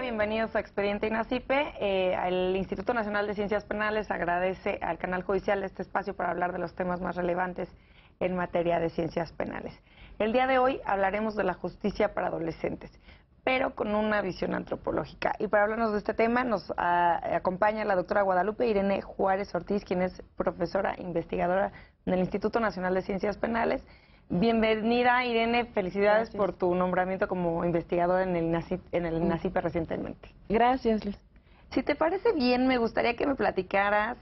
bienvenidos a Expediente INACIPE. El Instituto Nacional de Ciencias Penales agradece al Canal Judicial este espacio para hablar de los temas más relevantes en materia de ciencias penales. El día de hoy hablaremos de la justicia para adolescentes, pero con una visión antropológica. Y para hablarnos de este tema nos acompaña la doctora Guadalupe Irene Juárez Ortiz, quien es profesora investigadora del Instituto Nacional de Ciencias Penales. Bienvenida, Irene, felicidades por tu nombramiento como investigadora en el INACIPE recientemente. Gracias, Liz. Si te parece bien, me gustaría que me platicaras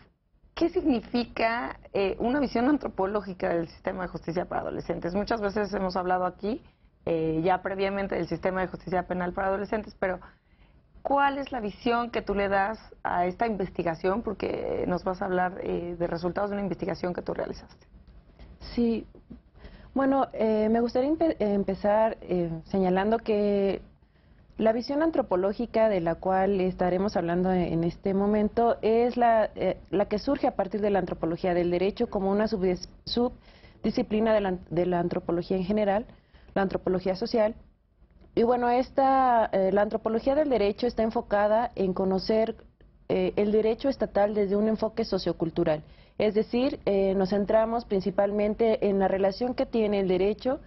qué significa una visión antropológica del sistema de justicia para adolescentes. Muchas veces hemos hablado aquí, ya previamente, del sistema de justicia penal para adolescentes, pero ¿cuál es la visión que tú le das a esta investigación? Porque nos vas a hablar de resultados de una investigación que tú realizaste. Sí. Bueno, me gustaría empezar señalando que la visión antropológica de la cual estaremos hablando en este momento es la que surge a partir de la antropología del derecho como una subdisciplina de la antropología en general, la antropología social. Y bueno, la antropología del derecho está enfocada en conocer el derecho estatal desde un enfoque sociocultural. Es decir, nos centramos principalmente en la relación que tiene el derecho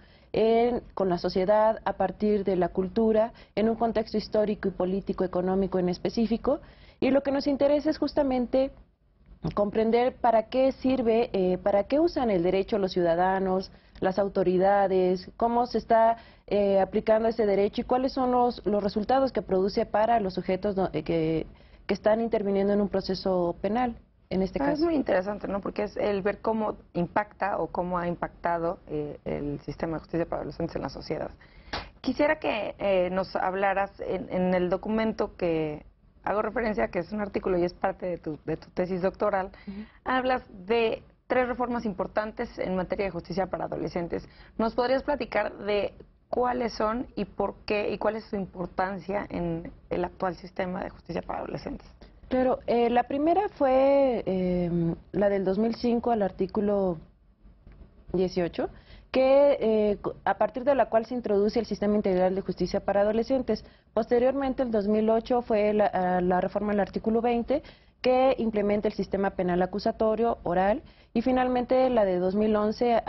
con la sociedad a partir de la cultura, en un contexto histórico y político, económico en específico, y lo que nos interesa es justamente comprender para qué sirve, para qué usan el derecho los ciudadanos, las autoridades, cómo se está aplicando ese derecho y cuáles son los resultados que produce para los sujetos que están interviniendo en un proceso penal. En este caso. Es muy interesante, ¿no? Porque es el ver cómo impacta o cómo ha impactado el sistema de justicia para adolescentes en la sociedad. Quisiera que nos hablaras en el documento que hago referencia, que es un artículo y es parte de tu tesis doctoral, hablas de 3 reformas importantes en materia de justicia para adolescentes. ¿Nos podrías platicar de cuáles son y por qué y cuál es su importancia en el actual sistema de justicia para adolescentes? Claro, la primera fue la del 2005 al artículo 18, que a partir de la cual se introduce el Sistema Integral de Justicia para Adolescentes. Posteriormente, el 2008 fue la reforma del artículo 20, que implementa el sistema penal acusatorio oral, y finalmente la de 2011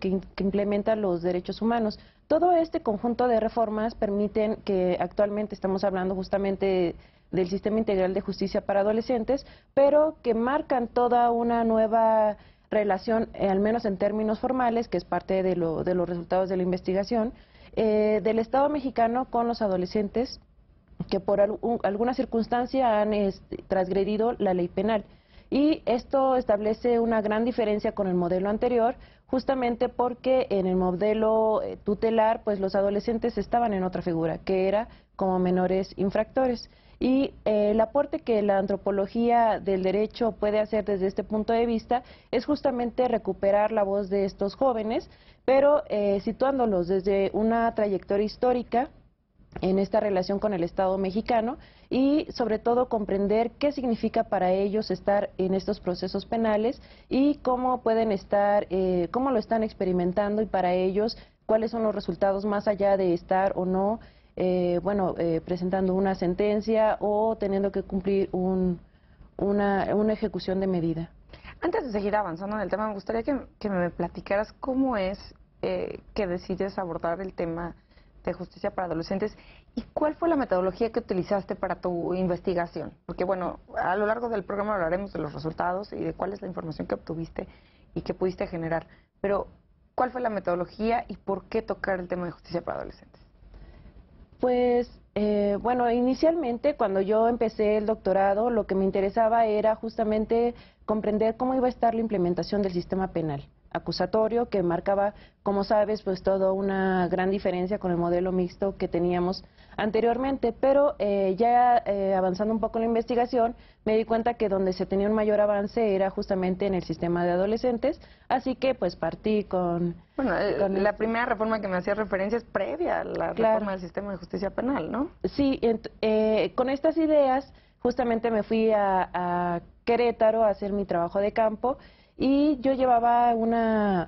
que implementa los derechos humanos. Todo este conjunto de reformas permiten que actualmente estamos hablando justamente del Sistema Integral de Justicia para Adolescentes, pero que marcan toda una nueva relación, al menos en términos formales, que es parte de los resultados de la investigación, del Estado mexicano con los adolescentes que por alguna circunstancia han transgredido la ley penal. Y esto establece una gran diferencia con el modelo anterior, justamente porque en el modelo tutelar, pues los adolescentes estaban en otra figura, que era como menores infractores. Y el aporte que la antropología del derecho puede hacer desde este punto de vista es justamente recuperar la voz de estos jóvenes, pero situándolos desde una trayectoria histórica en esta relación con el Estado mexicano y sobre todo comprender qué significa para ellos estar en estos procesos penales y cómo pueden estar, cómo lo están experimentando y para ellos cuáles son los resultados más allá de estar o no presentando una sentencia o teniendo que cumplir una ejecución de medida. Antes de seguir avanzando en el tema, me gustaría que me platicaras cómo es que decides abordar el tema de justicia para adolescentes y cuál fue la metodología que utilizaste para tu investigación. Porque, bueno, a lo largo del programa hablaremos de los resultados y de cuál es la información que obtuviste y que pudiste generar. Pero, ¿cuál fue la metodología y por qué tocar el tema de justicia para adolescentes? Pues, inicialmente cuando yo empecé el doctorado, lo que me interesaba era justamente comprender cómo iba a estar la implementación del sistema penal acusatorio, que marcaba, como sabes, pues toda una gran diferencia con el modelo mixto que teníamos anteriormente, pero avanzando un poco en la investigación, me di cuenta que donde se tenía un mayor avance era justamente en el sistema de adolescentes, así que pues partí con... Bueno, la primera reforma que me hacía referencia es previa a la reforma del sistema de justicia penal, ¿no? Sí, con estas ideas justamente me fui a Querétaro a hacer mi trabajo de campo. Y yo llevaba una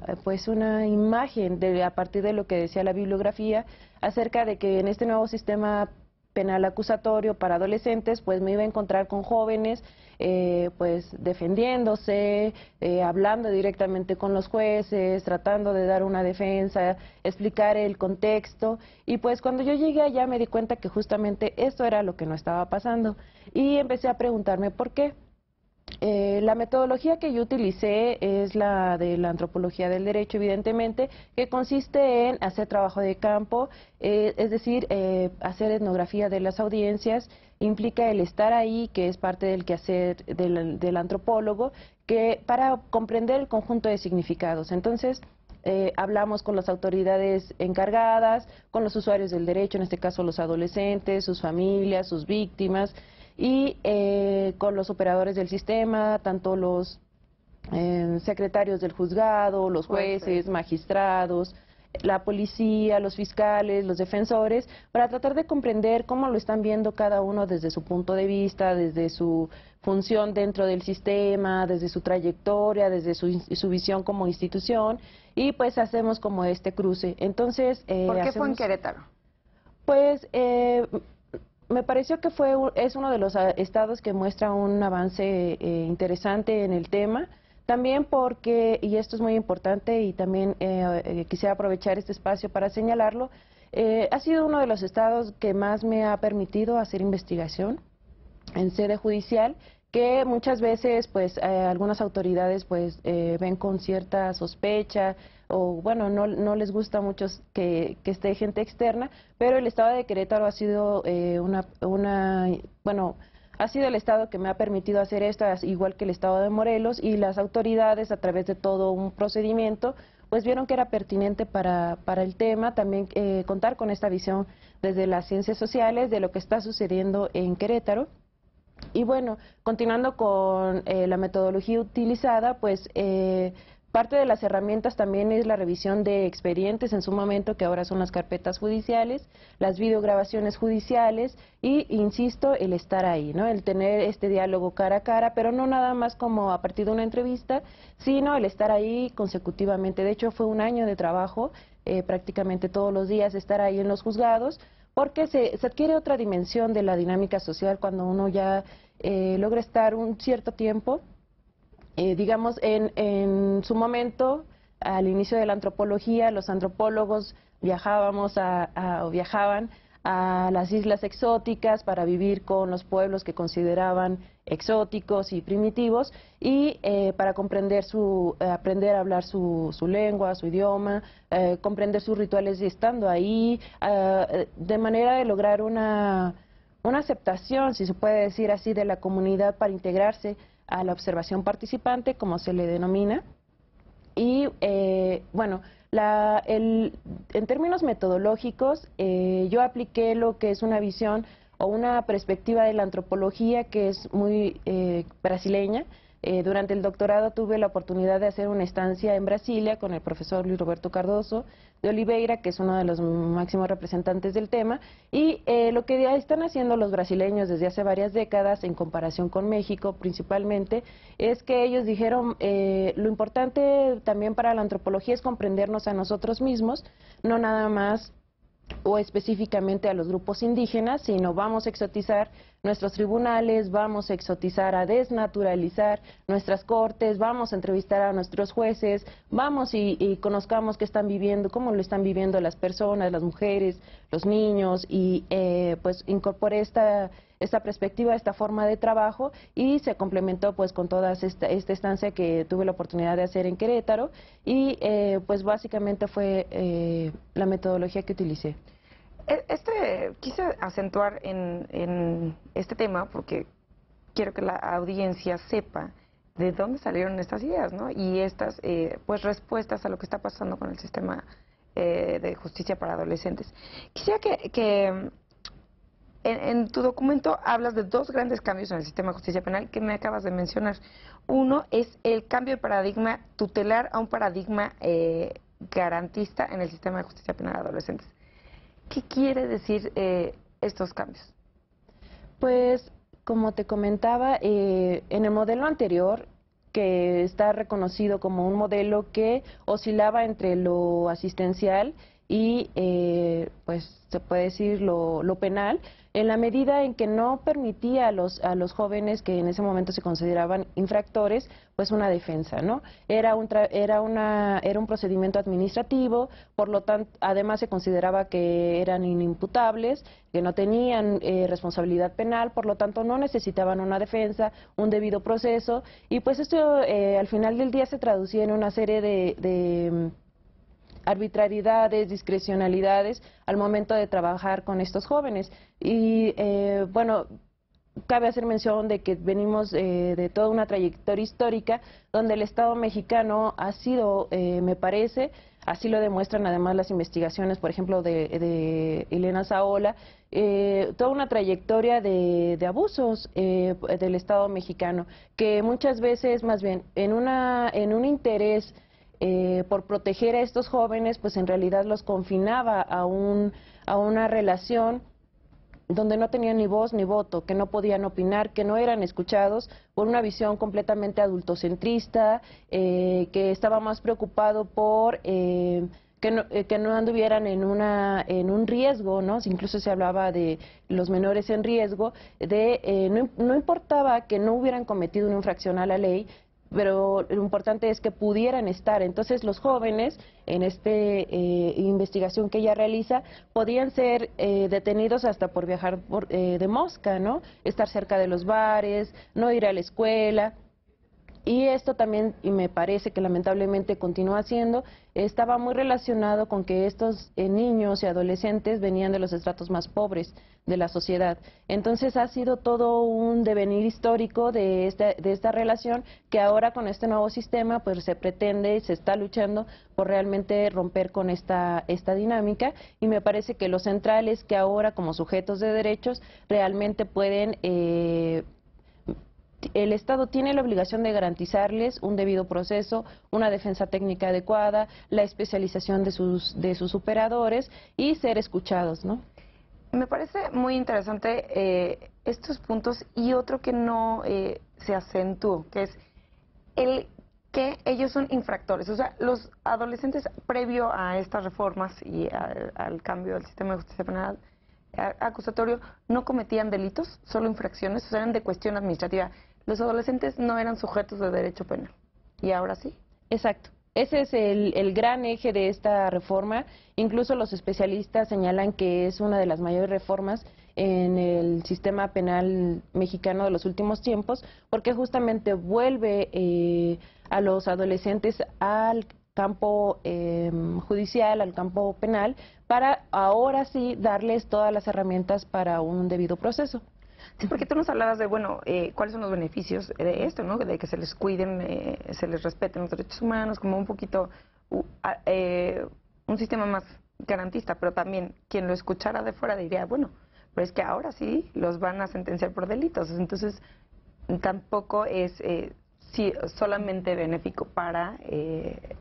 imagen a partir de lo que decía la bibliografía acerca de que en este nuevo sistema penal acusatorio para adolescentes, pues me iba a encontrar con jóvenes pues defendiéndose, hablando directamente con los jueces, tratando de dar una defensa, explicar el contexto. Y pues cuando yo llegué allá me di cuenta que justamente esto era lo que no estaba pasando. Y empecé a preguntarme por qué. La metodología que yo utilicé es la de la antropología del derecho, evidentemente, que consiste en hacer trabajo de campo, es decir, hacer etnografía de las audiencias, implica el estar ahí, que es parte del quehacer del antropólogo, que para comprender el conjunto de significados. Entonces, hablamos con las autoridades encargadas, con los usuarios del derecho, en este caso los adolescentes, sus familias, sus víctimas, y con los operadores del sistema, tanto los secretarios del juzgado, los jueces, magistrados, la policía, los fiscales, los defensores, para tratar de comprender cómo lo están viendo cada uno desde su punto de vista, desde su función dentro del sistema, desde su trayectoria, desde su visión como institución, y pues hacemos como este cruce. Entonces, ¿por qué fue en Querétaro? Pues me pareció que es uno de los estados que muestra un avance interesante en el tema. También porque, y esto es muy importante y también quisiera aprovechar este espacio para señalarlo, ha sido uno de los estados que más me ha permitido hacer investigación en sede judicial, que muchas veces pues algunas autoridades pues ven con cierta sospecha o bueno, no les gusta mucho que esté gente externa, pero el estado de Querétaro ha sido ha sido el estado que me ha permitido hacer esto, igual que el estado de Morelos, y las autoridades a través de todo un procedimiento pues vieron que era pertinente para el tema también contar con esta visión desde las ciencias sociales de lo que está sucediendo en Querétaro. Y bueno, continuando con la metodología utilizada, pues parte de las herramientas también es la revisión de expedientes en su momento, que ahora son las carpetas judiciales, las videograbaciones judiciales y, insisto, el estar ahí, ¿no? El tener este diálogo cara a cara, pero no nada más como a partir de una entrevista, sino el estar ahí consecutivamente. De hecho, fue un año de trabajo, prácticamente todos los días estar ahí en los juzgados, porque se adquiere otra dimensión de la dinámica social cuando uno ya logra estar un cierto tiempo. Digamos, en su momento, al inicio de la antropología, los antropólogos viajaban a las islas exóticas para vivir con los pueblos que consideraban exóticos y primitivos y para aprender a hablar su lengua, su idioma, comprender sus rituales y estando ahí, de manera de lograr una aceptación, si se puede decir así, de la comunidad para integrarse a la observación participante, como se le denomina. Y bueno, en términos metodológicos, yo apliqué lo que es una visión o una perspectiva de la antropología que es muy brasileña. Durante el doctorado tuve la oportunidad de hacer una estancia en Brasilia con el profesor Luis Roberto Cardoso de Oliveira, que es uno de los máximos representantes del tema, y lo que ya están haciendo los brasileños desde hace varias décadas, en comparación con México principalmente, es que ellos dijeron, lo importante también para la antropología es comprendernos a nosotros mismos, no nada más o específicamente a los grupos indígenas, sino vamos a exotizar nuestros tribunales, vamos a exotizar, a desnaturalizar nuestras cortes, vamos a entrevistar a nuestros jueces, vamos y conozcamos qué están viviendo, cómo lo están viviendo las personas, las mujeres, los niños, y pues incorporé esta perspectiva, esta forma de trabajo, y se complementó pues con toda esta estancia que tuve la oportunidad de hacer en Querétaro, y pues básicamente fue la metodología que utilicé. Quise acentuar en este tema porque quiero que la audiencia sepa de dónde salieron estas ideas, ¿no? Y estas pues respuestas a lo que está pasando con el sistema de justicia para adolescentes. Quisiera que en tu documento hablas de dos grandes cambios en el sistema de justicia penal que me acabas de mencionar. Uno es el cambio de paradigma tutelar a un paradigma garantista en el sistema de justicia penal de adolescentes. ¿Qué quiere decir estos cambios? Pues, como te comentaba, en el modelo anterior, que está reconocido como un modelo que oscilaba entre lo asistencial y pues se puede decir lo penal, en la medida en que no permitía a los jóvenes que en ese momento se consideraban infractores, pues una defensa, ¿no? Era un procedimiento administrativo, por lo tanto, además se consideraba que eran inimputables, que no tenían responsabilidad penal, por lo tanto no necesitaban una defensa, un debido proceso, y pues esto al final del día se traducía en una serie de arbitrariedades, discrecionalidades al momento de trabajar con estos jóvenes. Y bueno, cabe hacer mención de que venimos de toda una trayectoria histórica donde el Estado mexicano ha sido, me parece, así lo demuestran además las investigaciones, por ejemplo, de Elena Saola, toda una trayectoria de abusos del Estado mexicano, que muchas veces, más bien, en un interés por proteger a estos jóvenes, pues en realidad los confinaba a una relación donde no tenían ni voz ni voto, que no podían opinar, que no eran escuchados por una visión completamente adultocentrista, que estaba más preocupado por que no anduvieran en un riesgo, ¿no? Incluso se hablaba de los menores en riesgo, no importaba que no hubieran cometido una infracción a la ley, pero lo importante es que pudieran estar. Entonces los jóvenes, en esta investigación que ella realiza, podían ser detenidos hasta por viajar de mosca, ¿no? Estar cerca de los bares, no ir a la escuela. Y esto también, y me parece que lamentablemente continúa siendo, estaba muy relacionado con que estos niños y adolescentes venían de los estratos más pobres de la sociedad. Entonces ha sido todo un devenir histórico de esta relación, que ahora con este nuevo sistema pues se pretende, se está luchando por realmente romper con esta dinámica, y me parece que lo central es que ahora como sujetos de derechos realmente pueden el Estado tiene la obligación de garantizarles un debido proceso, una defensa técnica adecuada, la especialización de sus operadores y ser escuchados, ¿no? Me parece muy interesante estos puntos, y otro que no se acentuó, que es el que ellos son infractores. O sea, los adolescentes previo a estas reformas y al cambio del sistema de justicia penal acusatorio no cometían delitos, solo infracciones, o sea, eran de cuestión administrativa. Los adolescentes no eran sujetos de derecho penal, y ahora sí. Exacto. Ese es el gran eje de esta reforma. Incluso los especialistas señalan que es una de las mayores reformas en el sistema penal mexicano de los últimos tiempos, porque justamente vuelve a los adolescentes al campo judicial, al campo penal, para ahora sí darles todas las herramientas para un debido proceso. Sí, porque tú nos hablabas de, bueno, cuáles son los beneficios de esto, ¿no? De que se les cuiden, se les respeten los derechos humanos, como un poquito un sistema más garantista, pero también quien lo escuchara de fuera diría, bueno, pero es que ahora sí los van a sentenciar por delitos, entonces tampoco es solamente benéfico para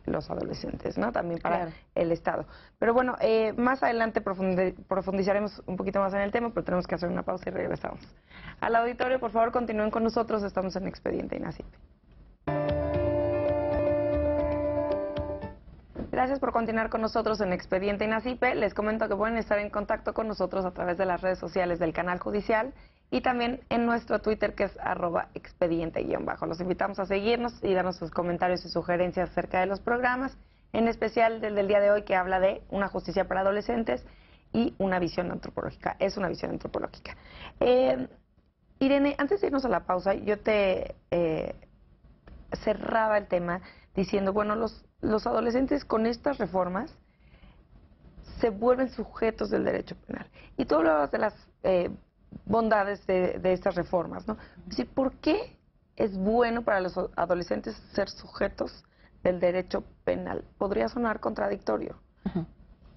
los adolescentes, ¿no? También para el Estado. Pero bueno, más adelante profundizaremos un poquito más en el tema, pero tenemos que hacer una pausa y regresamos. Al auditorio, por favor, continúen con nosotros, estamos en Expediente INACIPE. Gracias por continuar con nosotros en Expediente INACIPE. Les comento que pueden estar en contacto con nosotros a través de las redes sociales del canal judicial y también en nuestro Twitter, que es @expediente_. Los invitamos a seguirnos y darnos sus comentarios y sugerencias acerca de los programas, en especial del día de hoy, que habla de una justicia para adolescentes y una visión antropológica. Es una visión antropológica. Irene, antes de irnos a la pausa, yo te cerraba el tema diciendo, bueno, los adolescentes con estas reformas se vuelven sujetos del derecho penal. Y tú hablabas de las bondades de estas reformas, ¿no? Sí, ¿por qué es bueno para los adolescentes ser sujetos del derecho penal? Podría sonar contradictorio.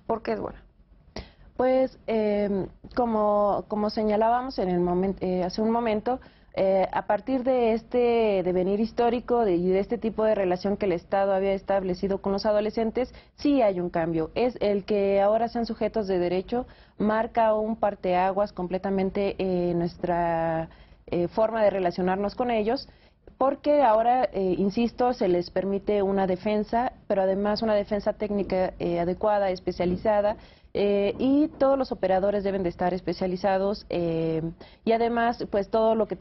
¿Por qué es bueno? Pues, como señalábamos en el momento, hace un momento, a partir de este devenir histórico y de este tipo de relación que el Estado había establecido con los adolescentes, sí hay un cambio. Es el que ahora sean sujetos de derecho, marca un parteaguas completamente en nuestra forma de relacionarnos con ellos, porque ahora, insisto, se les permite una defensa, pero además una defensa técnica adecuada, especializada, y todos los operadores deben de estar especializados, y además, pues todo lo que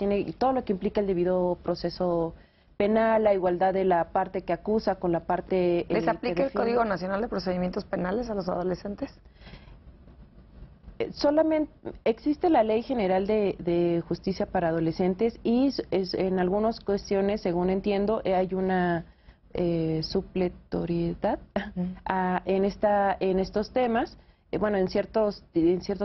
implica el debido proceso penal, la igualdad de la parte que acusa con la parte ¿Les que aplica el defiende. Código Nacional de Procedimientos Penales a los adolescentes? Solamente existe la Ley General de Justicia para Adolescentes y en algunas cuestiones, según entiendo, hay una supletoriedad en estos temas, bueno, en cierto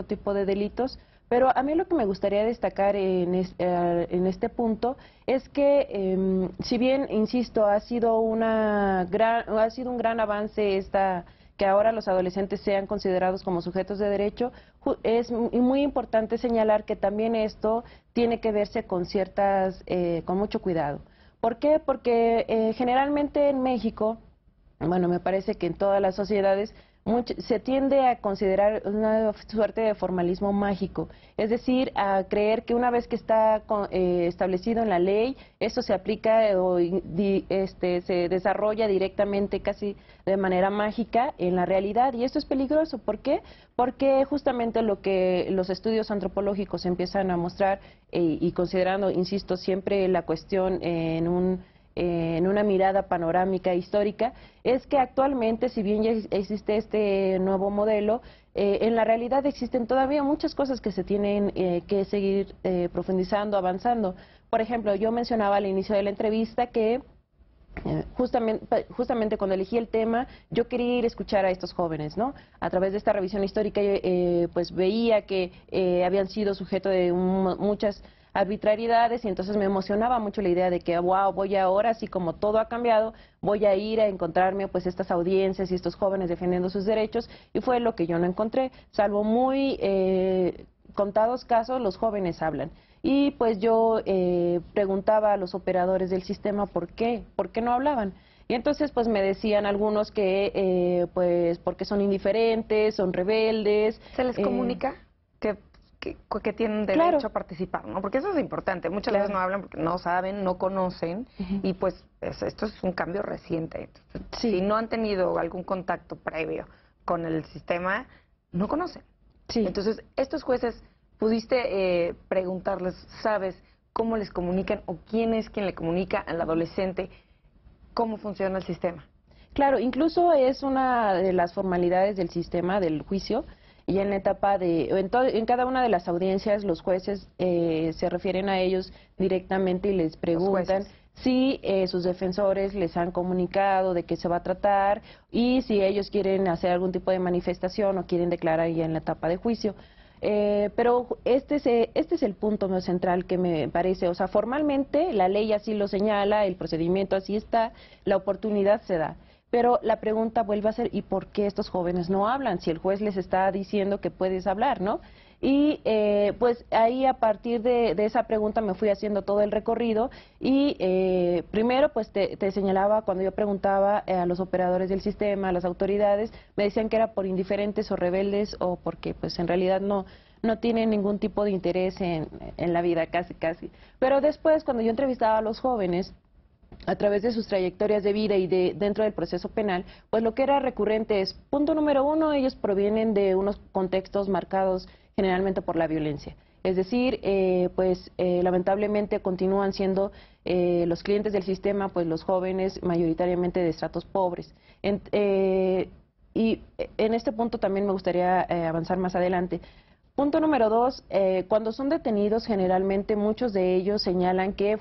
tipo de delitos. Pero a mí lo que me gustaría destacar en este punto es que, si bien, insisto, ha sido un gran avance que ahora los adolescentes sean considerados como sujetos de derecho, es muy importante señalar que también esto tiene que verse con mucho cuidado. ¿Por qué? Porque generalmente en México, bueno, me parece que en todas las sociedades, se tiende a considerar una suerte de formalismo mágico, es decir, a creer que una vez que está establecido en la ley, eso se aplica se desarrolla directamente, casi de manera mágica, en la realidad, y esto es peligroso. ¿Por qué? Porque justamente lo que los estudios antropológicos empiezan a mostrar, y considerando, insisto, siempre la cuestión en una mirada panorámica histórica, es que actualmente, si bien ya existe este nuevo modelo, en la realidad existen todavía muchas cosas que se tienen que seguir profundizando, avanzando. Por ejemplo, yo mencionaba al inicio de la entrevista que justamente cuando elegí el tema, yo quería ir a escuchar a estos jóvenes, ¿no? A través de esta revisión histórica, pues veía que habían sido sujeto de muchas arbitrariedades, y entonces me emocionaba mucho la idea de que, wow, voy ahora, así como todo ha cambiado, voy a ir a encontrarme pues estas audiencias y estos jóvenes defendiendo sus derechos, y fue lo que yo no encontré, salvo muy contados casos, los jóvenes hablan. Y pues yo preguntaba a los operadores del sistema por qué no hablaban. Y entonces pues me decían algunos que pues porque son indiferentes, son rebeldes. ¿Se les comunica que tienen derecho Claro. a participar, ¿no? Porque eso es importante. Muchas Claro. veces no hablan porque no saben, no conocen, y pues esto es un cambio reciente. Sí. Si no han tenido algún contacto previo con el sistema, no conocen. Sí. Entonces, estos jueces, pudiste preguntarles, ¿sabes cómo les comunican o quién es quien le comunica al adolescente cómo funciona el sistema? Claro, incluso es una de las formalidades del sistema del juicio, y en la etapa en cada una de las audiencias los jueces se refieren a ellos directamente y les preguntan si sus defensores les han comunicado de qué se va a tratar y si ellos quieren hacer algún tipo de manifestación o quieren declarar ya en la etapa de juicio. Pero este es el punto más central que me parece. O sea, formalmente la ley así lo señala, el procedimiento así está, la oportunidad se da. Pero la pregunta vuelve a ser, ¿y por qué estos jóvenes no hablan? Si el juez les está diciendo que puedes hablar, ¿no? Y pues ahí, a partir de esa pregunta, me fui haciendo todo el recorrido y primero pues te señalaba, cuando yo preguntaba a los operadores del sistema, a las autoridades, me decían que era por indiferentes o rebeldes, o porque pues en realidad no tienen ningún tipo de interés en la vida, casi. Pero después, cuando yo entrevistaba a los jóvenes, a través de sus trayectorias de vida y dentro del proceso penal, pues lo que era recurrente es, punto número uno, ellos provienen de unos contextos marcados generalmente por la violencia. Es decir, lamentablemente continúan siendo los clientes del sistema, pues los jóvenes mayoritariamente de estratos pobres. Y en este punto también me gustaría avanzar más adelante. Punto número dos, cuando son detenidos, generalmente muchos de ellos señalan que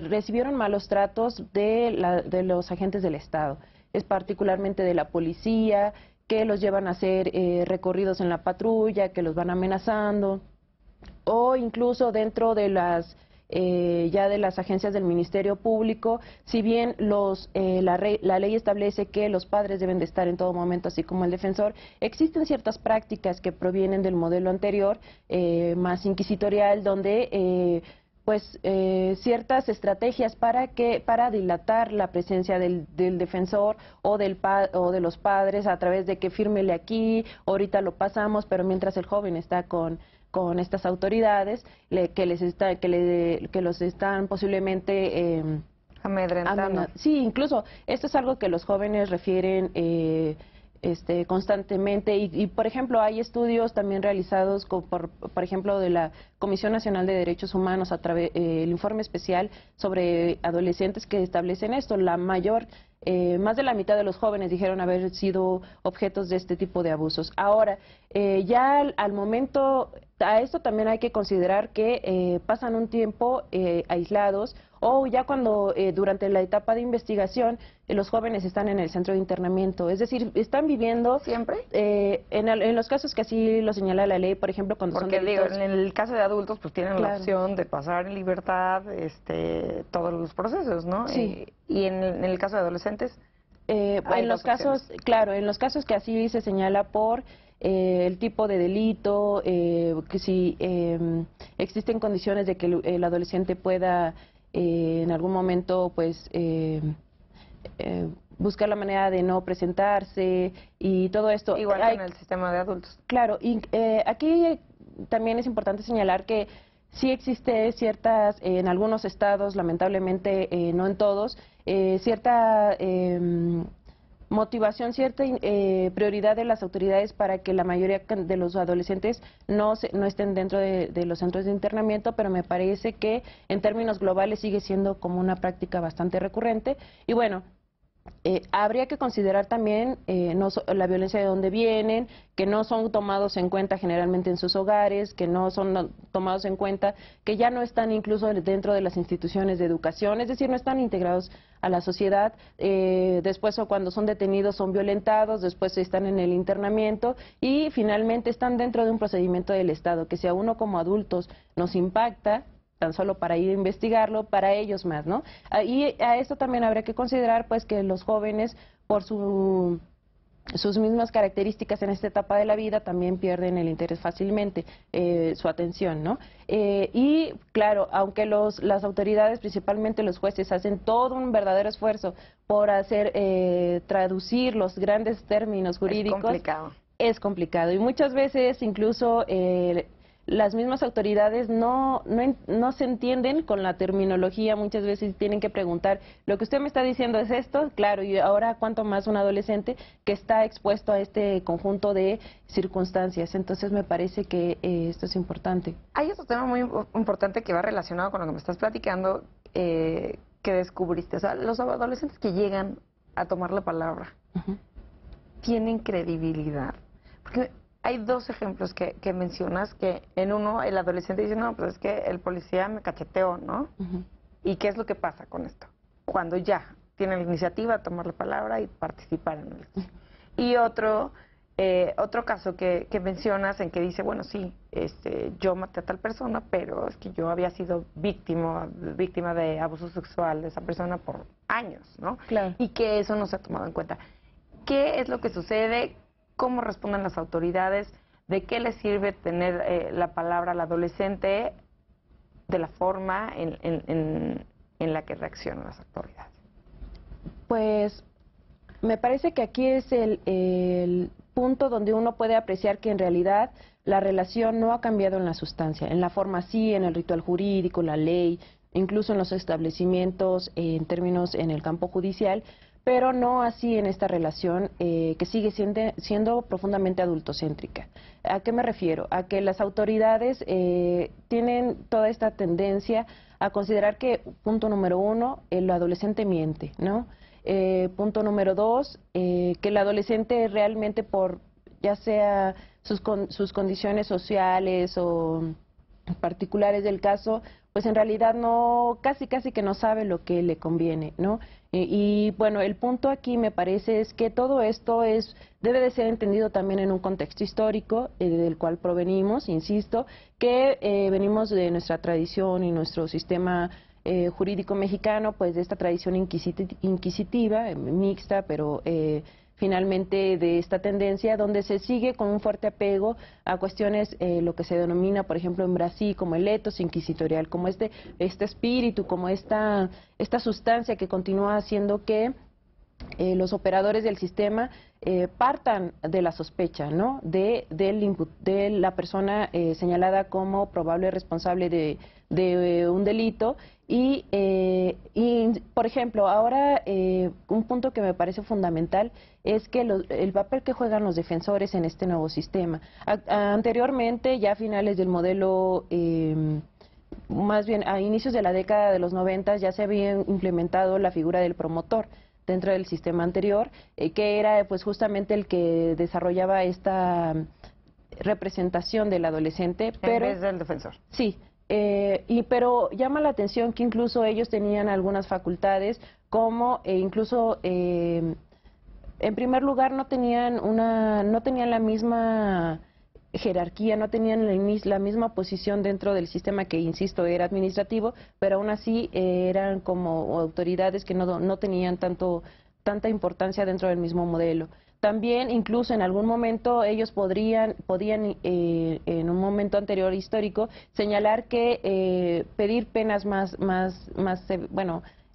recibieron malos tratos de los agentes del Estado, es particularmente de la policía, que los llevan a hacer recorridos en la patrulla, que los van amenazando, o incluso dentro de ya de las agencias del Ministerio Público. Si bien la ley establece que los padres deben de estar en todo momento, así como el defensor, existen ciertas prácticas que provienen del modelo anterior, más inquisitorial, donde pues ciertas estrategias para dilatar la presencia del defensor o o de los padres a través de que fírmele aquí, ahorita lo pasamos, pero mientras el joven está con estas autoridades que los están posiblemente amedrentando. Sí, incluso esto es algo que los jóvenes refieren constantemente y, por ejemplo, hay estudios también realizados por ejemplo, de la Comisión Nacional de Derechos Humanos a través el informe especial sobre adolescentes que establecen esto. Más de la mitad de los jóvenes dijeron haber sido objetos de este tipo de abusos. Ahora, ya al momento, a esto también hay que considerar que pasan un tiempo aislados o ya cuando durante la etapa de investigación los jóvenes están en el centro de internamiento, es decir, están viviendo... ¿Siempre? En los casos que así lo señala la ley, por ejemplo, cuando Porque son delitos... digo, en el caso de adultos, pues tienen la Claro. opción de pasar en libertad todos los procesos, ¿no? Sí. Y en el caso de adolescentes, hay en los dos casos, opciones. claro, en los casos que así se señala por el tipo de delito, que si existen condiciones de que el adolescente pueda en algún momento, pues, buscar la manera de no presentarse y todo esto. Igual que en el sistema de adultos. Claro, y aquí también es importante señalar que sí existe en algunos estados, lamentablemente no en todos, cierta motivación, cierta prioridad de las autoridades para que la mayoría de los adolescentes no estén dentro de los centros de internamiento, pero me parece que en términos globales sigue siendo como una práctica bastante recurrente. Y bueno, habría que considerar también la violencia de dónde vienen, que no son tomados en cuenta generalmente en sus hogares, que no son tomados en cuenta, que ya no están incluso dentro de las instituciones de educación, es decir, no están integrados a la sociedad. Después, o cuando son detenidos, son violentados, después están en el internamiento y finalmente están dentro de un procedimiento del Estado, que si a uno como adultos nos impacta, tan solo para ir a investigarlo, para ellos más, ¿no? Y a esto también habría que considerar, pues, que los jóvenes, por sus mismas características en esta etapa de la vida, también pierden el interés fácilmente, su atención, ¿no? Y, claro, aunque las autoridades, principalmente los jueces, hacen todo un verdadero esfuerzo por traducir los grandes términos jurídicos. Es complicado. Es complicado. Y muchas veces, incluso... las mismas autoridades no se entienden con la terminología, muchas veces tienen que preguntar, ¿lo que usted me está diciendo es esto? Claro, y ahora cuánto más un adolescente que está expuesto a este conjunto de circunstancias. Entonces me parece que esto es importante. Hay otro tema muy importante que va relacionado con lo que me estás platicando, que descubriste. O sea, los adolescentes que llegan a tomar la palabra, ¿tienen credibilidad? Porque hay dos ejemplos que mencionas, que en uno el adolescente dice, no, pues es que el policía me cacheteó, ¿no? ¿Y qué es lo que pasa con esto? Cuando ya tienen la iniciativa de tomar la palabra y participar en el... Y otro caso que mencionas en que dice, bueno, sí, yo maté a tal persona, pero es que yo había sido víctima de abuso sexual de esa persona por años, ¿no? Claro. Y que eso no se ha tomado en cuenta. ¿Qué es lo que sucede? ¿Cómo responden las autoridades? ¿De qué les sirve tener la palabra al adolescente de la forma en la que reaccionan las autoridades? Pues me parece que aquí es el punto donde uno puede apreciar que en realidad la relación no ha cambiado en la sustancia. En la forma sí, en el ritual jurídico, la ley, incluso en los establecimientos, en términos en el campo judicial, pero no así en esta relación que sigue siendo profundamente adultocéntrica. ¿A qué me refiero? A que las autoridades tienen toda esta tendencia a considerar que, punto número uno, el adolescente miente, ¿no? Punto número dos, que el adolescente realmente por, ya sea sus condiciones sociales o particulares del caso, pues en realidad no, casi que no sabe lo que le conviene, ¿no? Y bueno, el punto aquí me parece es que todo esto debe de ser entendido también en un contexto histórico del cual provenimos, insisto, que venimos de nuestra tradición y nuestro sistema jurídico mexicano, pues de esta tradición inquisitiva, mixta, pero finalmente de esta tendencia, donde se sigue con un fuerte apego a cuestiones, lo que se denomina, por ejemplo, en Brasil, como el ethos inquisitorial, como este espíritu, como esta sustancia que continúa haciendo que los operadores del sistema partan de la sospecha, ¿no? de la persona señalada como probable responsable de un delito. Y, por ejemplo, ahora un punto que me parece fundamental es que el papel que juegan los defensores en este nuevo sistema. Anteriormente, ya a finales del modelo, más bien a inicios de la década de los 90, ya se había implementado la figura del promotor dentro del sistema anterior, que era pues justamente el que desarrollaba esta representación del adolescente. En vez del defensor. Sí, pero llama la atención que incluso ellos tenían algunas facultades, como incluso en primer lugar no tenían la misma jerarquía, no tenían la misma posición dentro del sistema, que insisto era administrativo, pero aún así eran como autoridades que no tenían tanta importancia dentro del mismo modelo. También, incluso en algún momento, ellos podían en un momento anterior histórico, señalar que pedir penas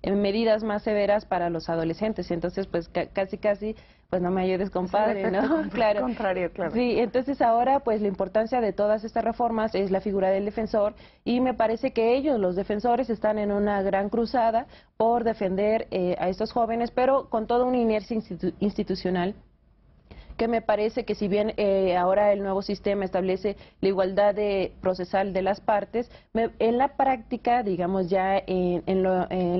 medidas más severas para los adolescentes. Entonces, pues casi, pues no me ayudes, compadre, ¿no? Claro. Contrario, claro. Sí, entonces ahora, pues la importancia de todas estas reformas es la figura del defensor, y me parece que ellos, los defensores, están en una gran cruzada por defender a estos jóvenes, pero con toda una inercia institucional, que me parece que si bien ahora el nuevo sistema establece la igualdad procesal de las partes, en la práctica, digamos ya en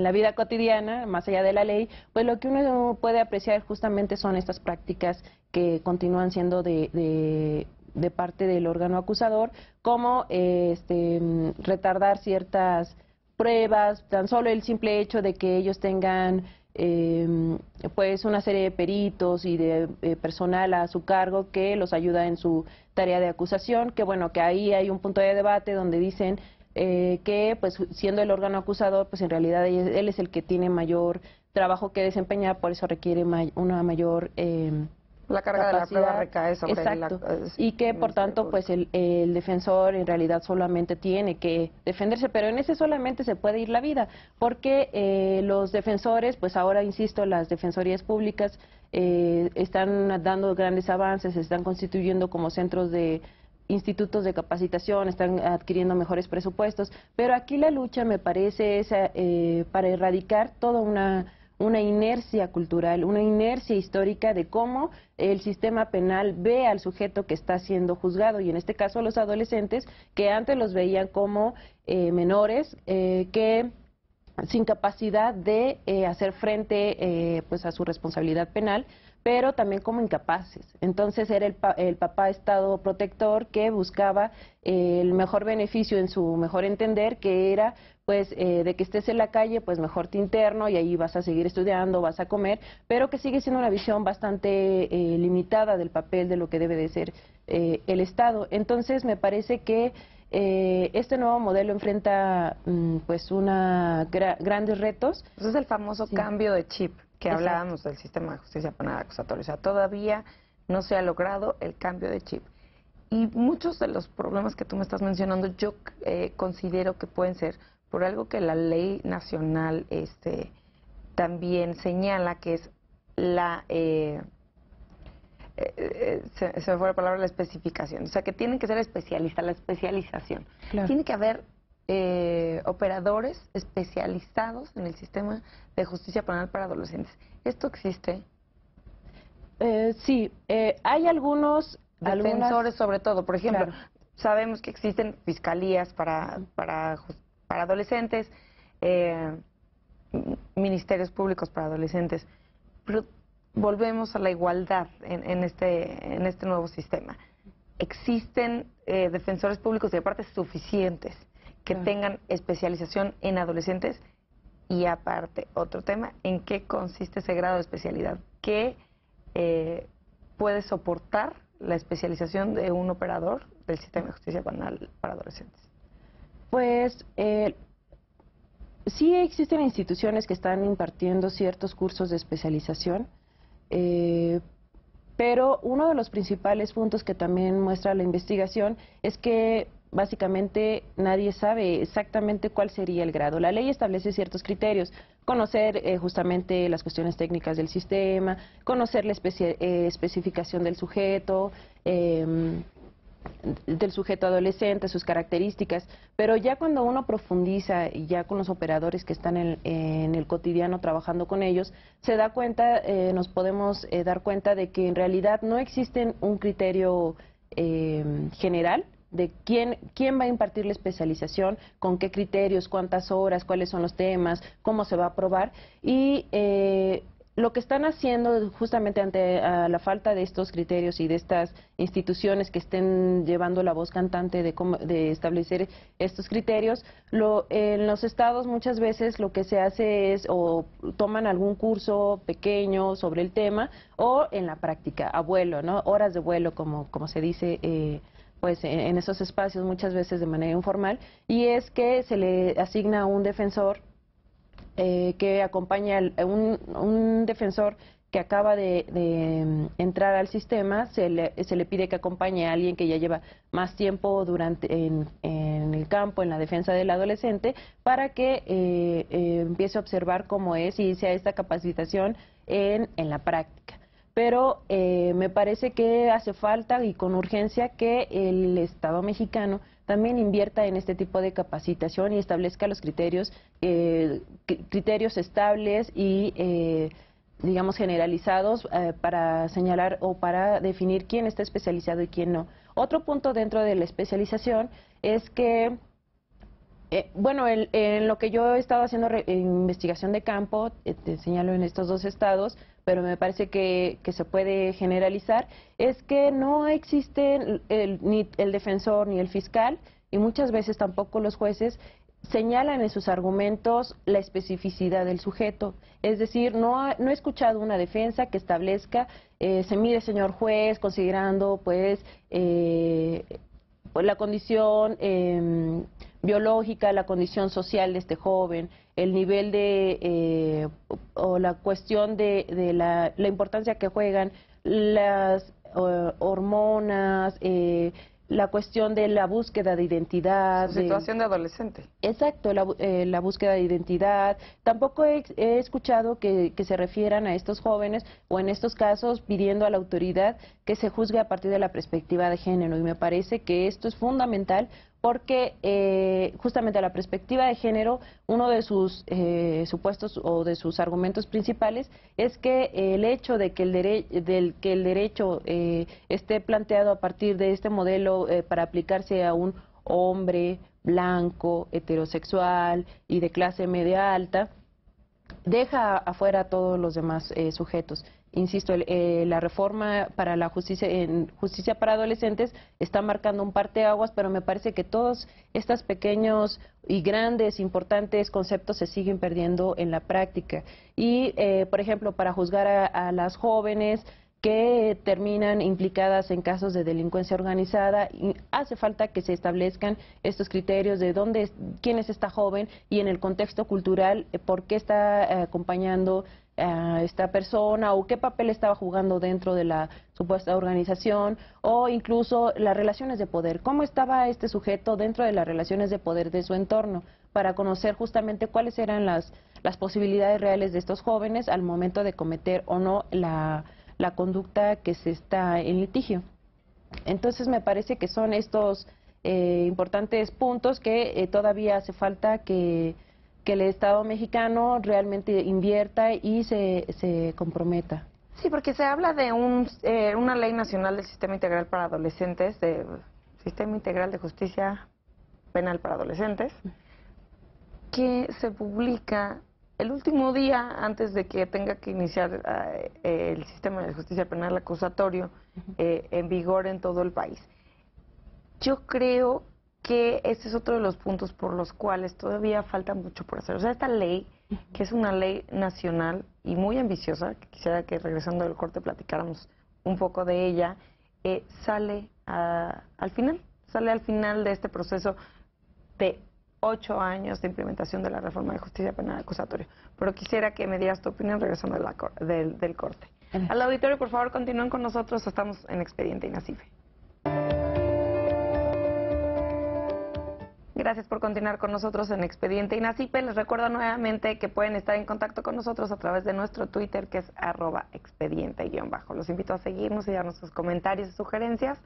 la vida cotidiana, más allá de la ley, pues lo que uno puede apreciar justamente son estas prácticas que continúan siendo de parte del órgano acusador, como retardar ciertas pruebas, tan solo el simple hecho de que ellos tengan pues una serie de peritos y de personal a su cargo que los ayuda en su tarea de acusación, que bueno, que ahí hay un punto de debate donde dicen que pues siendo el órgano acusador, pues en realidad él es el que tiene mayor trabajo que desempeñar, por eso requiere una mayor la carga capacidad. De la prueba recae sobre exacto. Y que por tanto pues el defensor en realidad solamente tiene que defenderse, pero en ese solamente se puede ir la vida, porque los defensores, pues ahora insisto, las defensorías públicas están dando grandes avances, se están constituyendo como centros de institutos de capacitación, están adquiriendo mejores presupuestos, pero aquí la lucha me parece es para erradicar toda una inercia cultural, una inercia histórica de cómo el sistema penal ve al sujeto que está siendo juzgado, y en este caso los adolescentes, que antes los veían como menores que sin capacidad de hacer frente pues a su responsabilidad penal, pero también como incapaces. Entonces era el papá Estado protector que buscaba el mejor beneficio en su mejor entender, que era pues de que estés en la calle, pues mejor te interno y ahí vas a seguir estudiando, vas a comer, pero que sigue siendo una visión bastante limitada del papel de lo que debe de ser el Estado. Entonces me parece que este nuevo modelo enfrenta pues grandes retos. Pues es el famoso cambio de chip que Exacto. hablábamos del sistema de justicia penal acusatoria. O sea, todavía no se ha logrado el cambio de chip. Y muchos de los problemas que tú me estás mencionando, yo considero que pueden ser por algo que la ley nacional también señala, que es la... se me fue la palabra, la especificación. O sea, que tienen que ser especialistas, la especialización. Claro. Tiene que haber operadores especializados en el sistema de justicia penal para adolescentes. ¿Esto existe? Sí, hay algunos... Defensores sobre todo. Por ejemplo, Claro. sabemos que existen fiscalías para adolescentes, ministerios públicos para adolescentes, pero volvemos a la igualdad en este nuevo sistema. ¿Existen defensores públicos y aparte suficientes que tengan especialización en adolescentes? Y aparte, otro tema, ¿en qué consiste ese grado de especialidad? ¿Qué puede soportar la especialización de un operador del sistema de justicia penal para adolescentes? Pues sí existen instituciones que están impartiendo ciertos cursos de especialización. Pero uno de los principales puntos que también muestra la investigación es que básicamente nadie sabe exactamente cuál sería el grado. La ley establece ciertos criterios: conocer justamente las cuestiones técnicas del sistema, conocer la especificación del sujeto adolescente, sus características, pero ya cuando uno profundiza y ya con los operadores que están en el cotidiano trabajando con ellos, se da cuenta, nos podemos dar cuenta de que en realidad no existe un criterio general de quién va a impartir la especialización, con qué criterios, cuántas horas, cuáles son los temas, cómo se va a aprobar. Y lo que están haciendo justamente ante la falta de estos criterios y de estas instituciones que estén llevando la voz cantante de establecer estos criterios, en los estados muchas veces lo que se hace es o toman algún curso pequeño sobre el tema, o en la práctica, a vuelo, ¿no? Horas de vuelo, como se dice pues en esos espacios, muchas veces de manera informal, y es que se le asigna un defensor que acompaña un defensor que acaba de entrar al sistema. Se le pide que acompañe a alguien que ya lleva más tiempo en el campo, en la defensa del adolescente, para que empiece a observar cómo es y sea esta capacitación en la práctica. Pero me parece que hace falta y con urgencia que el Estado mexicano también invierta en este tipo de capacitación y establezca los criterios estables y digamos generalizados para señalar o para definir quién está especializado y quién no. Otro punto dentro de la especialización es que bueno, en lo que yo he estado haciendo investigación de campo, te señalo en estos dos estados, pero me parece que se puede generalizar, es que no existe ni el defensor ni el fiscal, y muchas veces tampoco los jueces señalan en sus argumentos la especificidad del sujeto. Es decir, no he escuchado una defensa que establezca, se mire, señor juez, considerando pues la condición biológica, la condición social de este joven, el nivel o la cuestión de la importancia que juegan las hormonas, la cuestión de la búsqueda de identidad. Su situación de adolescente. Exacto, la búsqueda de identidad. Tampoco he escuchado que se refieran a estos jóvenes o en estos casos pidiendo a la autoridad que se juzgue a partir de la perspectiva de género, y me parece que esto es fundamental porque justamente la perspectiva de género, uno de sus supuestos o de sus argumentos principales es que el hecho de que el derecho esté planteado a partir de este modelo para aplicarse a un hombre blanco, heterosexual y de clase media alta, deja afuera a todos los demás sujetos. Insisto, la reforma para la justicia para adolescentes está marcando un parteaguas, pero me parece que todos estos pequeños y grandes, importantes conceptos se siguen perdiendo en la práctica. Y, por ejemplo, para juzgar a las jóvenes que terminan implicadas en casos de delincuencia organizada, y hace falta que se establezcan estos criterios de quién es esta joven y en el contexto cultural, por qué está acompañando a esta persona o qué papel estaba jugando dentro de la supuesta organización, o incluso las relaciones de poder, cómo estaba este sujeto dentro de las relaciones de poder de su entorno, para conocer justamente cuáles eran las posibilidades reales de estos jóvenes al momento de cometer o no la conducta que se está en litigio. Entonces me parece que son estos importantes puntos que todavía hace falta que el Estado mexicano realmente invierta y se comprometa. Sí, porque se habla de una ley nacional del Sistema Integral para Adolescentes, de Sistema Integral de Justicia Penal para Adolescentes, que se publica el último día antes de que tenga que iniciar el sistema de justicia penal acusatorio en vigor en todo el país. Yo creo que este es otro de los puntos por los cuales todavía falta mucho por hacer. O sea, esta ley, que es una ley nacional y muy ambiciosa, que quisiera que regresando del corte platicáramos un poco de ella, sale al final de este proceso de 8 años de implementación de la reforma de justicia penal acusatoria. Pero quisiera que me dieras tu opinión regresando del corte. Al auditorio, por favor, continúen con nosotros. Estamos en Expediente INACIPE. Gracias por continuar con nosotros en Expediente INACIPE. Les recuerdo nuevamente que pueden estar en contacto con nosotros a través de nuestro Twitter, que es @expediente_. Los invito a seguirnos y darnos sus comentarios y sugerencias.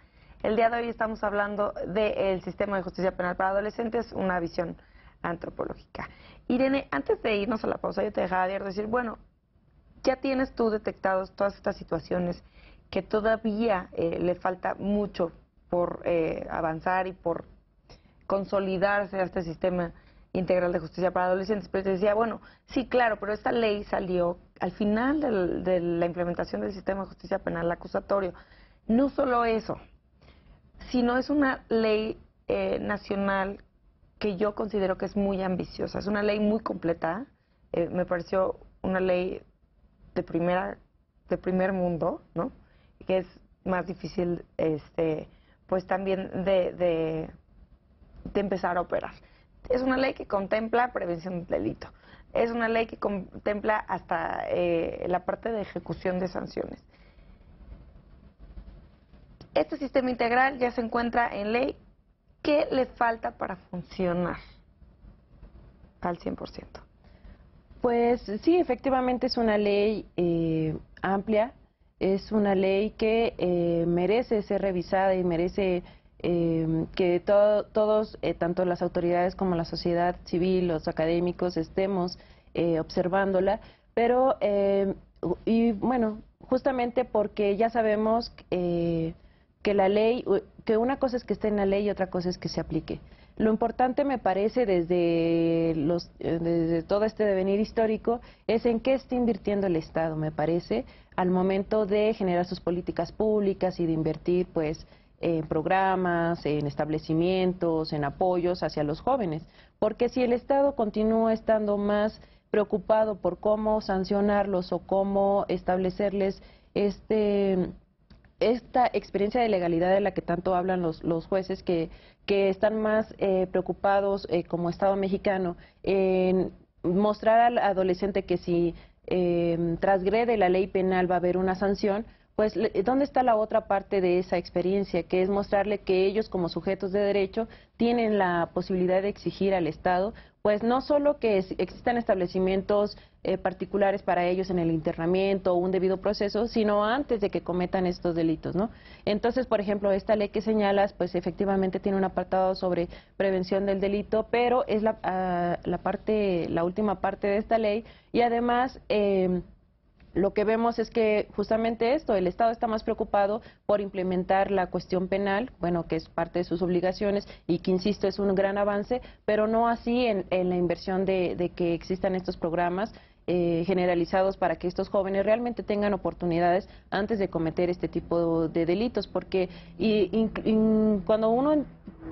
El día de hoy estamos hablando del sistema de justicia penal para adolescentes, una visión antropológica. Irene, antes de irnos a la pausa, yo te dejaba de decir, bueno, ya tienes tú detectados todas estas situaciones que todavía le falta mucho por avanzar y por consolidarse a este sistema integral de justicia para adolescentes. Pero te decía, bueno, sí, claro, pero esta ley salió al final de la implementación del sistema de justicia penal acusatorio. No solo eso, sino es una ley nacional que yo considero que es muy ambiciosa. Es una ley muy completa. Me pareció una ley de primer mundo, ¿no? Que es más difícil, pues también de empezar a operar. Es una ley que contempla prevención del delito. Es una ley que contempla hasta la parte de ejecución de sanciones. Este sistema integral ya se encuentra en ley. ¿Qué le falta para funcionar al 100%? Pues sí, efectivamente es una ley amplia, es una ley que merece ser revisada y merece que todos, tanto las autoridades como la sociedad civil, los académicos, estemos observándola, pero, y bueno, justamente porque ya sabemos que la ley, que una cosa es que esté en la ley y otra cosa es que se aplique. Lo importante, me parece, desde todo este devenir histórico, es en qué está invirtiendo el Estado, me parece, al momento de generar sus políticas públicas y de invertir, pues, en programas, en establecimientos, en apoyos hacia los jóvenes. Porque si el Estado continúa estando más preocupado por cómo sancionarlos o cómo establecerles esta experiencia de legalidad de la que tanto hablan los jueces, que están más preocupados como Estado mexicano en mostrar al adolescente que si transgrede la ley penal va a haber una sanción, pues ¿dónde está la otra parte de esa experiencia? Que es mostrarle que ellos como sujetos de derecho tienen la posibilidad de exigir al Estado, pues no solo que existan establecimientos particulares para ellos en el internamiento o un debido proceso, sino antes de que cometan estos delitos, ¿no? Entonces, por ejemplo, esta ley que señalas, pues efectivamente tiene un apartado sobre prevención del delito, pero es la última parte de esta ley y además lo que vemos es que justamente esto, el Estado está más preocupado por implementar la cuestión penal, bueno, que es parte de sus obligaciones y que, insisto, es un gran avance, pero no así en la inversión de que existan estos programas generalizados para que estos jóvenes realmente tengan oportunidades antes de cometer este tipo de delitos, porque cuando uno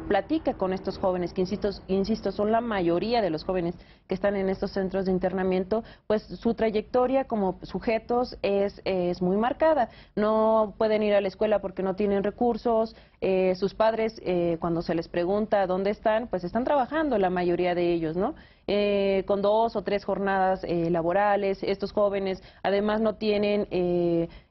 platica con estos jóvenes, que insisto, son la mayoría de los jóvenes que están en estos centros de internamiento, pues su trayectoria como sujetos es muy marcada. No pueden ir a la escuela porque no tienen recursos, sus padres cuando se les pregunta dónde están, pues están trabajando la mayoría de ellos, ¿no? Con 2 o 3 jornadas laborales, estos jóvenes además no tienen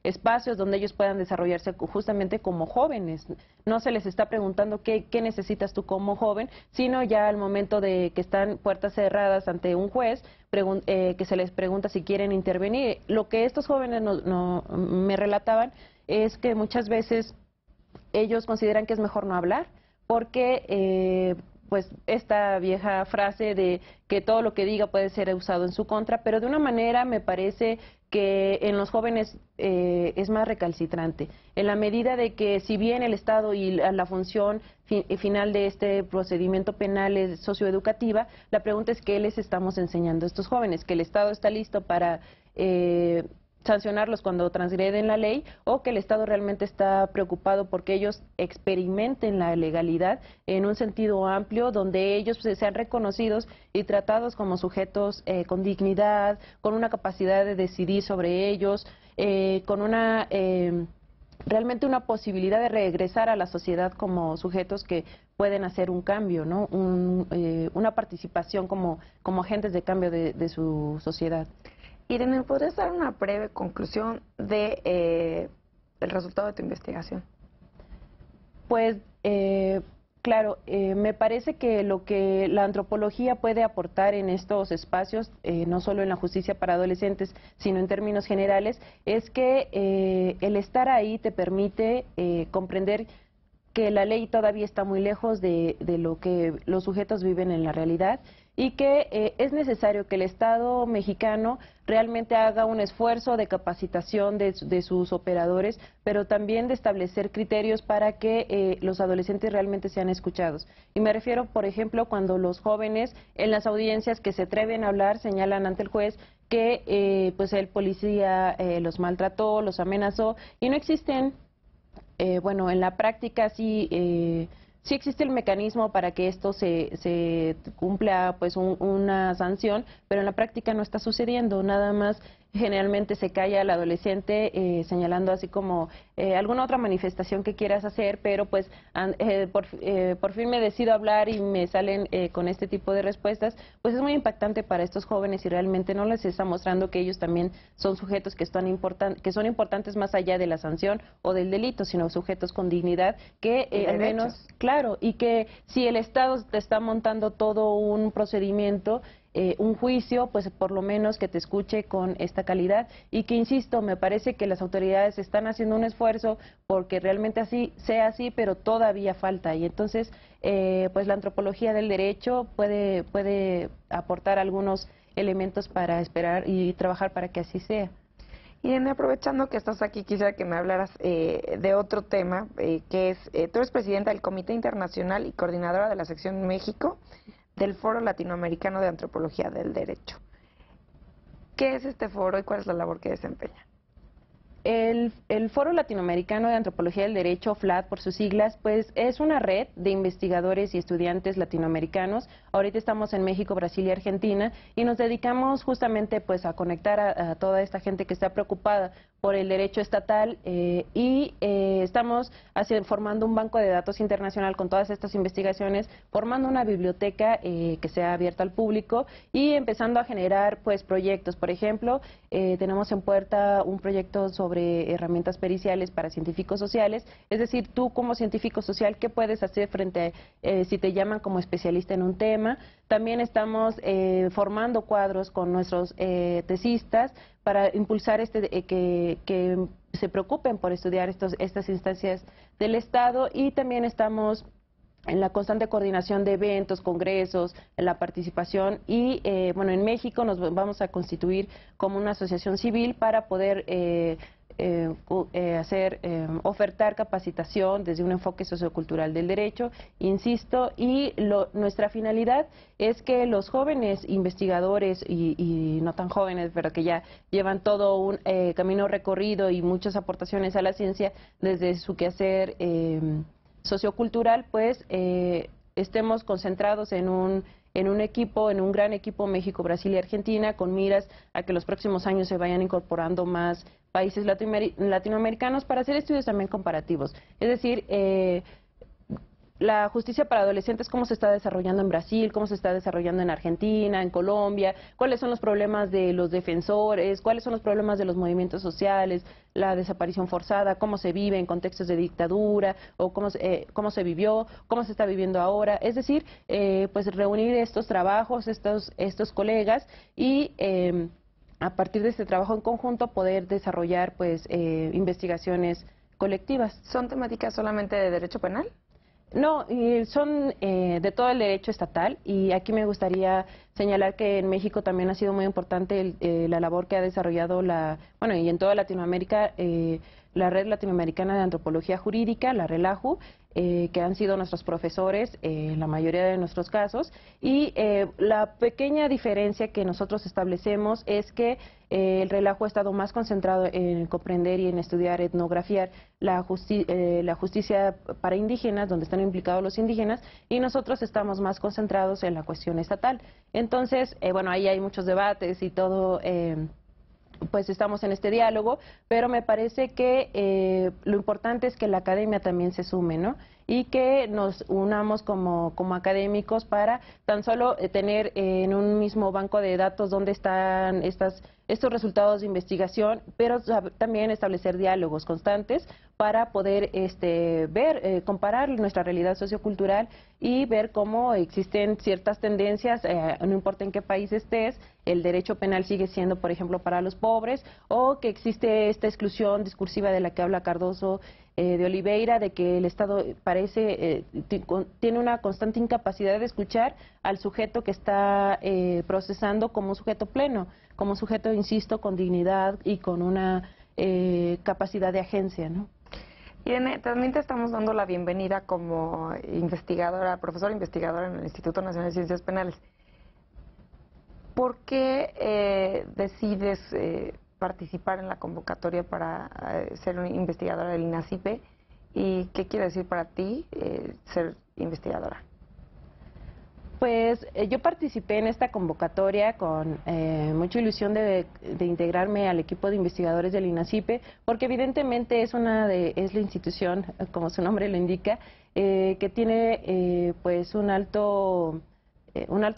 espacios donde ellos puedan desarrollarse justamente como jóvenes. No se les está preguntando qué necesitas tú como joven, sino ya al momento de que están puertas cerradas ante un juez, que se les pregunta si quieren intervenir. Lo que estos jóvenes me relataban es que muchas veces ellos consideran que es mejor no hablar porque pues esta vieja frase de que todo lo que diga puede ser usado en su contra, pero de una manera me parece que en los jóvenes es más recalcitrante, en la medida de que si bien el Estado y la función final de este procedimiento penal es socioeducativa, la pregunta es qué les estamos enseñando a estos jóvenes, que el Estado está listo para sancionarlos cuando transgreden la ley o que el Estado realmente está preocupado porque ellos experimenten la legalidad en un sentido amplio donde ellos sean reconocidos y tratados como sujetos con dignidad, con una capacidad de decidir sobre ellos, con una realmente una posibilidad de regresar a la sociedad como sujetos que pueden hacer un cambio, ¿no? Una participación como agentes de cambio de su sociedad. Irene, ¿podrías dar una breve conclusión de el resultado de tu investigación? Pues, claro, me parece que lo que la antropología puede aportar en estos espacios, no solo en la justicia para adolescentes, sino en términos generales, es que el estar ahí te permite comprender que la ley todavía está muy lejos de lo que los sujetos viven en la realidad y que es necesario que el Estado mexicano realmente haga un esfuerzo de capacitación de sus operadores, pero también de establecer criterios para que los adolescentes realmente sean escuchados. Y me refiero, por ejemplo, cuando los jóvenes en las audiencias que se atreven a hablar señalan ante el juez que pues el policía los maltrató, los amenazó y no existen bueno, en la práctica sí existe el mecanismo para que esto se cumpla pues una sanción, pero en la práctica no está sucediendo, nada más generalmente se calla al adolescente señalando así como alguna otra manifestación que quieras hacer, pero pues por fin me decido hablar y me salen con este tipo de respuestas, pues es muy impactante para estos jóvenes y realmente no les está mostrando que ellos también son sujetos que son importantes más allá de la sanción o del delito, sino sujetos con dignidad que al menos, claro, y que si el Estado te está montando todo un procedimiento, un juicio, pues por lo menos que te escuche con esta calidad y que, insisto, me parece que las autoridades están haciendo un esfuerzo porque realmente así sea así, pero todavía falta y entonces pues la antropología del derecho puede aportar algunos elementos para esperar y trabajar para que así sea. Irene, aprovechando que estás aquí, quisiera que me hablaras de otro tema, que es, tú eres presidenta del Comité Internacional y coordinadora de la sección México del Foro Latinoamericano de Antropología del Derecho. ¿Qué es este foro y cuál es la labor que desempeña? El Foro Latinoamericano de Antropología del Derecho, FLAD por sus siglas, pues es una red de investigadores y estudiantes latinoamericanos. Ahorita estamos en México, Brasil y Argentina y nos dedicamos justamente pues a conectar a toda esta gente que está preocupada por el derecho estatal y estamos formando un banco de datos internacional con todas estas investigaciones, formando una biblioteca que sea abierta al público y empezando a generar pues proyectos. Por ejemplo, tenemos en puerta un proyecto sobre herramientas periciales para científicos sociales, es decir, tú como científico social, ¿qué puedes hacer frente a si te llaman como especialista en un tema? También estamos formando cuadros con nuestros tesistas para impulsar que se preocupen por estudiar estas instancias del Estado y también estamos en la constante coordinación de eventos, congresos, en la participación y, bueno, en México nos vamos a constituir como una asociación civil para poder ofertar capacitación desde un enfoque sociocultural del derecho, insisto, y nuestra finalidad es que los jóvenes investigadores y no tan jóvenes, pero que ya llevan todo un camino recorrido y muchas aportaciones a la ciencia desde su quehacer sociocultural, pues estemos concentrados en un equipo, en un gran equipo México, Brasil y Argentina, con miras a que los próximos años se vayan incorporando más países latinoamericanos para hacer estudios también comparativos. Es decir, la justicia para adolescentes, cómo se está desarrollando en Brasil, cómo se está desarrollando en Argentina, en Colombia, cuáles son los problemas de los defensores, cuáles son los problemas de los movimientos sociales, la desaparición forzada, cómo se vive en contextos de dictadura, o cómo se vivió, cómo se está viviendo ahora. Es decir, pues reunir estos trabajos, estos colegas y a partir de este trabajo en conjunto poder desarrollar pues investigaciones colectivas. ¿Son temáticas solamente de derecho penal? No, son de todo el derecho estatal y aquí me gustaría señalar que en México también ha sido muy importante la labor que ha desarrollado bueno, y en toda Latinoamérica, la Red Latinoamericana de Antropología Jurídica, la RELAJU, que han sido nuestros profesores en la mayoría de nuestros casos. Y la pequeña diferencia que nosotros establecemos es que el RELAJU ha estado más concentrado en comprender y en estudiar, etnografiar la justicia para indígenas, donde están implicados los indígenas, y nosotros estamos más concentrados en la cuestión estatal. Entonces, bueno, ahí hay muchos debates y todo. Pues estamos en este diálogo, pero me parece que lo importante es que la academia también se sume, ¿no? Y que nos unamos como académicos para tan solo tener en un mismo banco de datos donde están estas estos resultados de investigación, pero también establecer diálogos constantes para poder ver, comparar nuestra realidad sociocultural y ver cómo existen ciertas tendencias, no importa en qué país estés, el derecho penal sigue siendo, por ejemplo, para los pobres, o que existe esta exclusión discursiva de la que habla Cardoso de Oliveira, de que el Estado parece tiene una constante incapacidad de escuchar al sujeto que está procesando como un sujeto pleno, como un sujeto, insisto, con dignidad y con una capacidad de agencia, ¿no? Irene, también te estamos dando la bienvenida como investigadora, profesora investigadora en el Instituto Nacional de Ciencias Penales. ¿Por qué decides participar en la convocatoria para ser una investigadora del INACIPE? ¿Y qué quiere decir para ti ser investigadora? Pues yo participé en esta convocatoria con mucha ilusión de integrarme al equipo de investigadores del INACIPE, porque evidentemente es la institución, como su nombre lo indica, que tiene pues un alto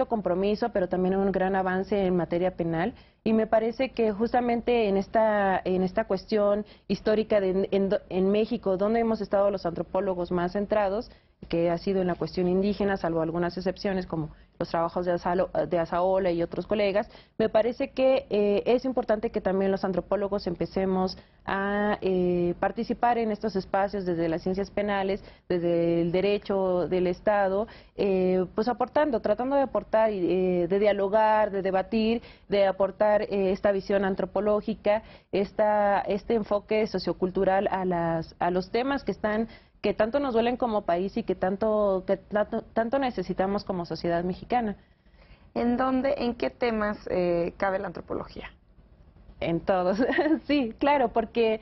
compromiso, pero también un gran avance en materia penal. Y me parece que justamente en esta cuestión histórica en México, donde hemos estado los antropólogos más centrados, que ha sido en la cuestión indígena, salvo algunas excepciones como los trabajos de Azaola y otros colegas, me parece que es importante que también los antropólogos empecemos a participar en estos espacios desde las ciencias penales, desde el derecho del Estado, pues aportando, tratando de aportar, de dialogar, de debatir, de aportar esta visión antropológica, este enfoque sociocultural a los temas que tanto nos duelen como país y que tanto necesitamos como sociedad mexicana. ¿En qué temas cabe la antropología? En todos, sí, claro, porque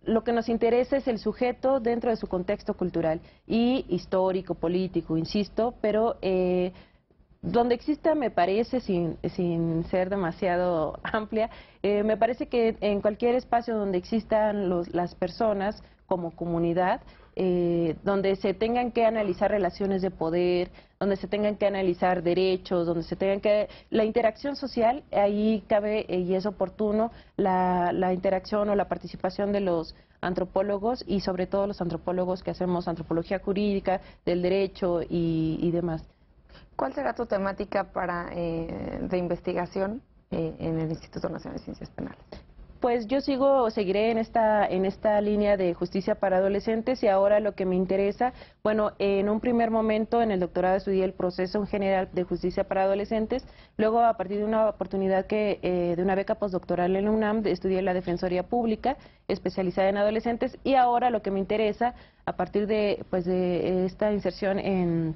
lo que nos interesa es el sujeto dentro de su contexto cultural y histórico, político, insisto, pero donde exista, me parece, sin ser demasiado amplia, me parece que en cualquier espacio donde existan las personas como comunidad, donde se tengan que analizar relaciones de poder, donde se tengan que analizar derechos, donde se tengan que... La interacción social, ahí cabe y es oportuno la interacción o la participación de los antropólogos y sobre todo los antropólogos que hacemos antropología jurídica, del derecho y demás. ¿Cuál será tu temática de investigación en el Instituto Nacional de Ciencias Penales? Pues yo seguiré en esta línea de justicia para adolescentes y ahora lo que me interesa, bueno, en un primer momento en el doctorado estudié el proceso en general de justicia para adolescentes, luego a partir de una oportunidad de una beca postdoctoral en la UNAM, estudié la Defensoría Pública especializada en adolescentes y ahora lo que me interesa a partir de esta inserción en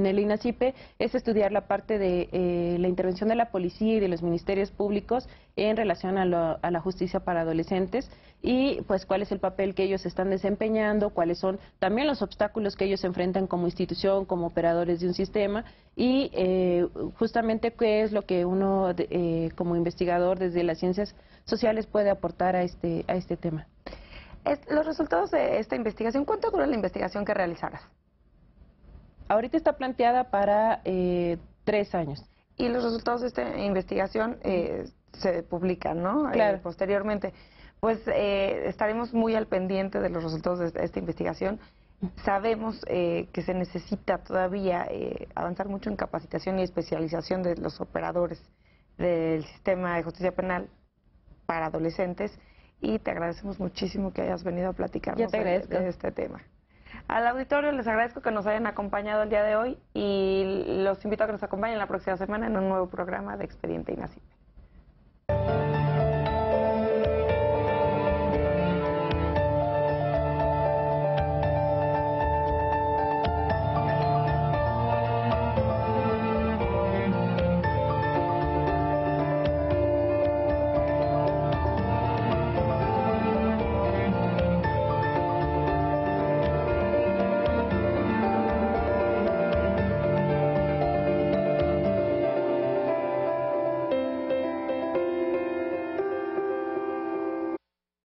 el INACIPE es estudiar la parte de la intervención de la policía y de los ministerios públicos en relación a la justicia para adolescentes y pues cuál es el papel que ellos están desempeñando, cuáles son también los obstáculos que ellos enfrentan como institución, como operadores de un sistema y justamente qué es lo que uno como investigador desde las ciencias sociales puede aportar a este tema. Los resultados de esta investigación, ¿cuánto dura la investigación que realizarás? Ahorita está planteada para 3 años. Y los resultados de esta investigación se publican, ¿no? Claro. Posteriormente. Pues estaremos muy al pendiente de los resultados de esta investigación. Sabemos que se necesita todavía avanzar mucho en capacitación y especialización de los operadores del sistema de justicia penal para adolescentes y te agradecemos muchísimo que hayas venido a platicarnos de este tema. Al auditorio les agradezco que nos hayan acompañado el día de hoy y los invito a que nos acompañen la próxima semana en un nuevo programa de Expediente INACIPE.